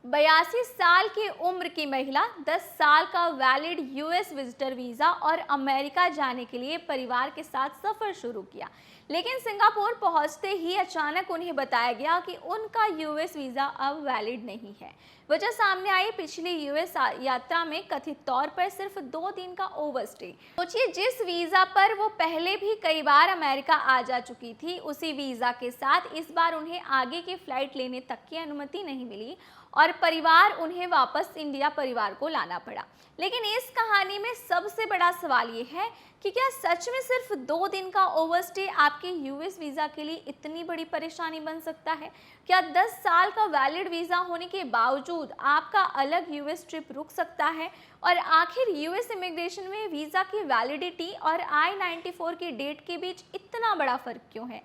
82 साल की उम्र की महिला 10 साल का वैलिड यूएस विजिटर वीजा और अमेरिका जाने के लिए परिवार के साथ सफर शुरू किया। लेकिन सिंगापुर पहुंचते ही अचानक उन्हें बताया गया कि उनका यूएस वीजा अब वैलिड नहीं है। वजह सामने आई पिछली यूएस यात्रा में कथित तौर पर सिर्फ 2 दिन का ओवरस्टे। सोचिए, जिस वीजा पर वो पहले भी कई बार अमेरिका आ जा चुकी थी, उसी वीजा के साथ इस बार उन्हें आगे की फ्लाइट लेने तक की अनुमति नहीं मिली और परिवार उन्हें वापस इंडिया परिवार को लाना पड़ा। लेकिन इस कहानी में सबसे बड़ा सवाल ये है कि क्या सच में सिर्फ 2 दिन का ओवरस्टे आपके यूएस वीजा के लिए इतनी बड़ी परेशानी बन सकता है? क्या 10 साल का वैलिड वीजा होने के बावजूद आपका अलग यूएस ट्रिप रुक सकता है? और आखिर यूएस इमिग्रेशन में वीजा की वैलिडिटी और I-94 की डेट के बीच इतना बड़ा फर्क क्यों है?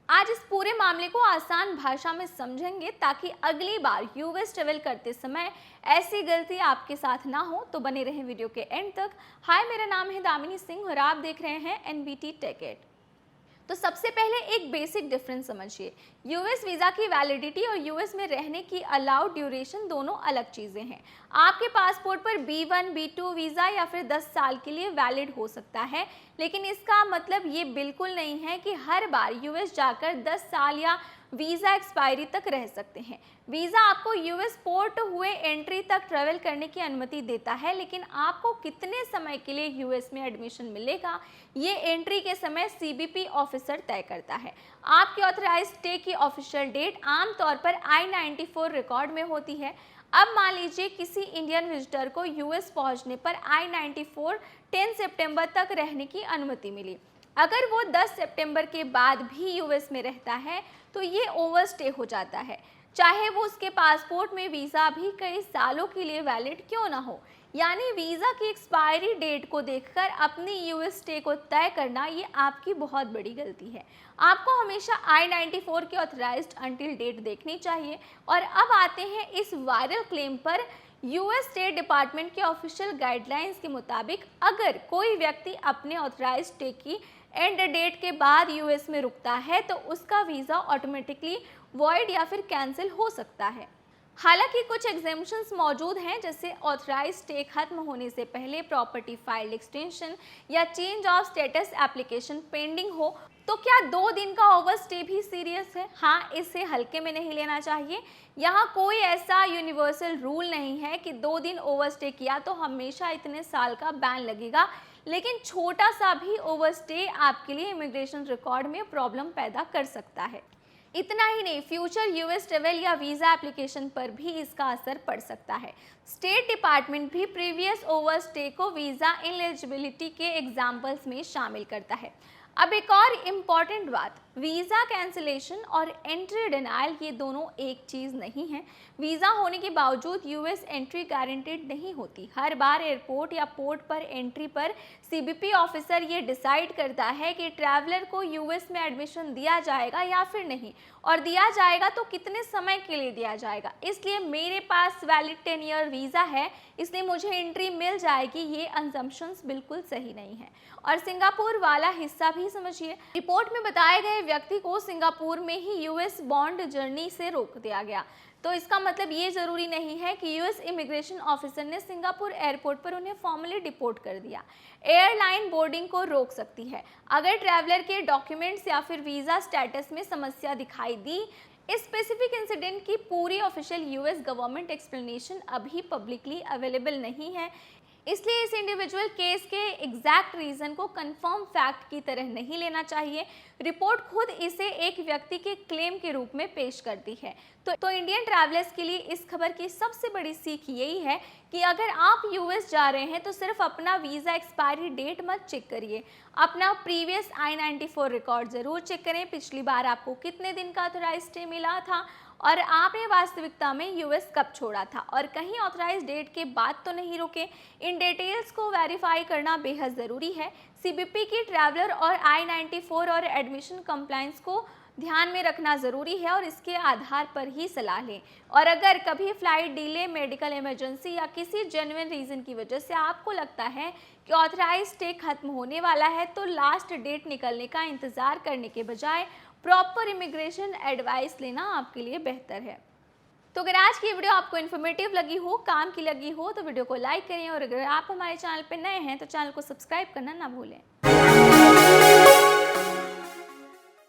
आज इस पूरे मामले को आसान भाषा में समझेंगे ताकि अगली बार यूएस ट्रेवल करते समय ऐसी गलती आपके साथ ना हो। तो बने रहें वीडियो के एंड तक। हाय, मेरा नाम है दामिनी सिंह और आप देख रहे हैं एनबीटी टेक। तो सबसे पहले एक बेसिक डिफरेंस समझिए। यूएस वीज़ा की वैलिडिटी और यूएस में रहने की अलाउड ड्यूरेशन दोनों अलग चीज़ें हैं। आपके पासपोर्ट पर B1, B2 वीज़ा या फिर 10 साल के लिए वैलिड हो सकता है, लेकिन इसका मतलब ये बिल्कुल नहीं है कि हर बार यूएस जाकर 10 साल या वीज़ा एक्सपायरी तक रह सकते हैं। वीज़ा आपको यूएस पोर्ट हुए एंट्री तक ट्रैवल करने की अनुमति देता है, लेकिन आपको कितने समय के लिए यूएस में एडमिशन मिलेगा, ये एंट्री के समय सीबीपी ऑफिसर तय करता है। आपकी ऑथराइज स्टे की ऑफिशियल डेट आमतौर पर I-94 रिकॉर्ड में होती है। अब मान लीजिए किसी इंडियन विजिटर को यूएस पहुंचने पर I-94 10 सितंबर तक रहने की अनुमति मिली। अगर वो 10 सितंबर के बाद भी यूएस में रहता है तो ये ओवरस्टे हो जाता है, चाहे वो उसके पासपोर्ट में वीज़ा भी कई सालों के लिए वैलिड क्यों ना हो। यानी वीज़ा की एक्सपायरी डेट को देखकर अपनी यूएस स्टे को तय करना ये आपकी बहुत बड़ी गलती है। आपको हमेशा I-94 की ऑथराइज्ड अंटिल डेट देखनी चाहिए। और अब आते हैं इस वायरल क्लेम पर। यूएस स्टेट डिपार्टमेंट के ऑफिशियल गाइडलाइंस के मुताबिक अगर कोई व्यक्ति अपने ऑथराइज्ड स्टे की एंड डेट के बाद यूएस में रुकता है तो उसका वीज़ा ऑटोमेटिकली वॉइड या फिर कैंसिल हो सकता है। हालांकि कुछ एग्जेम्पशंस मौजूद हैं, जैसे ऑथराइज स्टे खत्म होने से पहले प्रॉपर्टी फाइल एक्सटेंशन या change of status application pending हो। तो क्या 2 दिन का ओवरस्टे भी सीरियस है? हाँ, इसे हल्के में नहीं लेना चाहिए। यहाँ कोई ऐसा यूनिवर्सल रूल नहीं है कि 2 दिन ओवरस्टे किया तो हमेशा इतने साल का बैन लगेगा, लेकिन छोटा सा भी ओवरस्टे आपके लिए इमिग्रेशन रिकॉर्ड में प्रॉब्लम पैदा कर सकता है। इतना ही नहीं, फ्यूचर यूएस ट्रेवल या वीज़ा एप्लीकेशन पर भी इसका असर पड़ सकता है। स्टेट डिपार्टमेंट भी प्रीवियस ओवरस्टे को वीज़ा इनएलिजिबिलिटी के एग्जाम्पल्स में शामिल करता है। अब एक और इम्पॉर्टेंट बात, वीज़ा कैंसिलेशन और एंट्री डिनायल ये दोनों एक चीज़ नहीं है। वीज़ा होने के बावजूद यूएस एंट्री गारंटेड नहीं होती। हर बार एयरपोर्ट या पोर्ट पर एंट्री पर सीबीपी ऑफिसर ये डिसाइड करता है कि ट्रैवलर को यूएस में एडमिशन दिया जाएगा या फिर नहीं, और दिया जाएगा तो कितने समय के लिए दिया जाएगा। इसलिए मेरे पास वैलिड 10 ईयर वीज़ा है इसलिए मुझे एंट्री मिल जाएगी, ये असम्पशंस बिल्कुल सही नहीं है। और सिंगापुर वाला हिस्सा भी समझिए। रिपोर्ट में बताए गए व्यक्ति को सिंगापुर में ही यूएस बॉन्ड जर्नी से रोक दिया गया। तो इसका मतलब ये ज़रूरी नहीं है कि यूएस इमिग्रेशन ऑफिसर ने सिंगापुर एयरपोर्ट पर उन्हें फॉर्मली डिपोर्ट कर दिया। एयरलाइन बोर्डिंग को रोक सकती है अगर ट्रैवलर के डॉक्यूमेंट्स या फिर वीज़ा स्टेटस में समस्या दिखाई दी। इस स्पेसिफिक इंसिडेंट की पूरी ऑफिशियल यूएस गवर्नमेंट एक्सप्लेनेशन अभी पब्लिकली अवेलेबल नहीं है, इसलिए इस इंडिविजुअल केस के एग्जैक्ट रीज़न को कंफर्म फैक्ट की तरह नहीं लेना चाहिए। रिपोर्ट खुद इसे एक व्यक्ति के क्लेम के रूप में पेश करती है। तो इंडियन ट्रैवलर्स के लिए इस खबर की सबसे बड़ी सीख यही है कि अगर आप यूएस जा रहे हैं तो सिर्फ अपना वीज़ा एक्सपायरी डेट मत चेक करिए, अपना प्रीवियस I-94 रिकॉर्ड ज़रूर चेक करें। पिछली बार आपको कितने दिन का ऑथराइज स्टे मिला था और आपने वास्तविकता में यूएस कब छोड़ा था, और कहीं ऑथराइज डेट के बाद तो नहीं रुके। इन डिटेल्स को वेरीफाई करना बेहद ज़रूरी है। सीबीपी की ट्रैवलर और I-94 और एडमिशन कंप्लायंस को ध्यान में रखना ज़रूरी है और इसके आधार पर ही सलाह लें। और अगर कभी फ्लाइट डिले, मेडिकल इमरजेंसी या किसी जेन्युइन रीज़न की वजह से आपको लगता है कि ऑथराइज स्टे खत्म होने वाला है तो लास्ट डेट निकलने का इंतज़ार करने के बजाय प्रॉपर इमिग्रेशन एडवाइस लेना आपके लिए बेहतर है। तो अगर आज की वीडियो आपको इन्फॉर्मेटिव लगी हो, काम की लगी हो, तो वीडियो को लाइक करें और अगर आप हमारे चैनल पर नए हैं तो चैनल को सब्सक्राइब करना ना भूलें।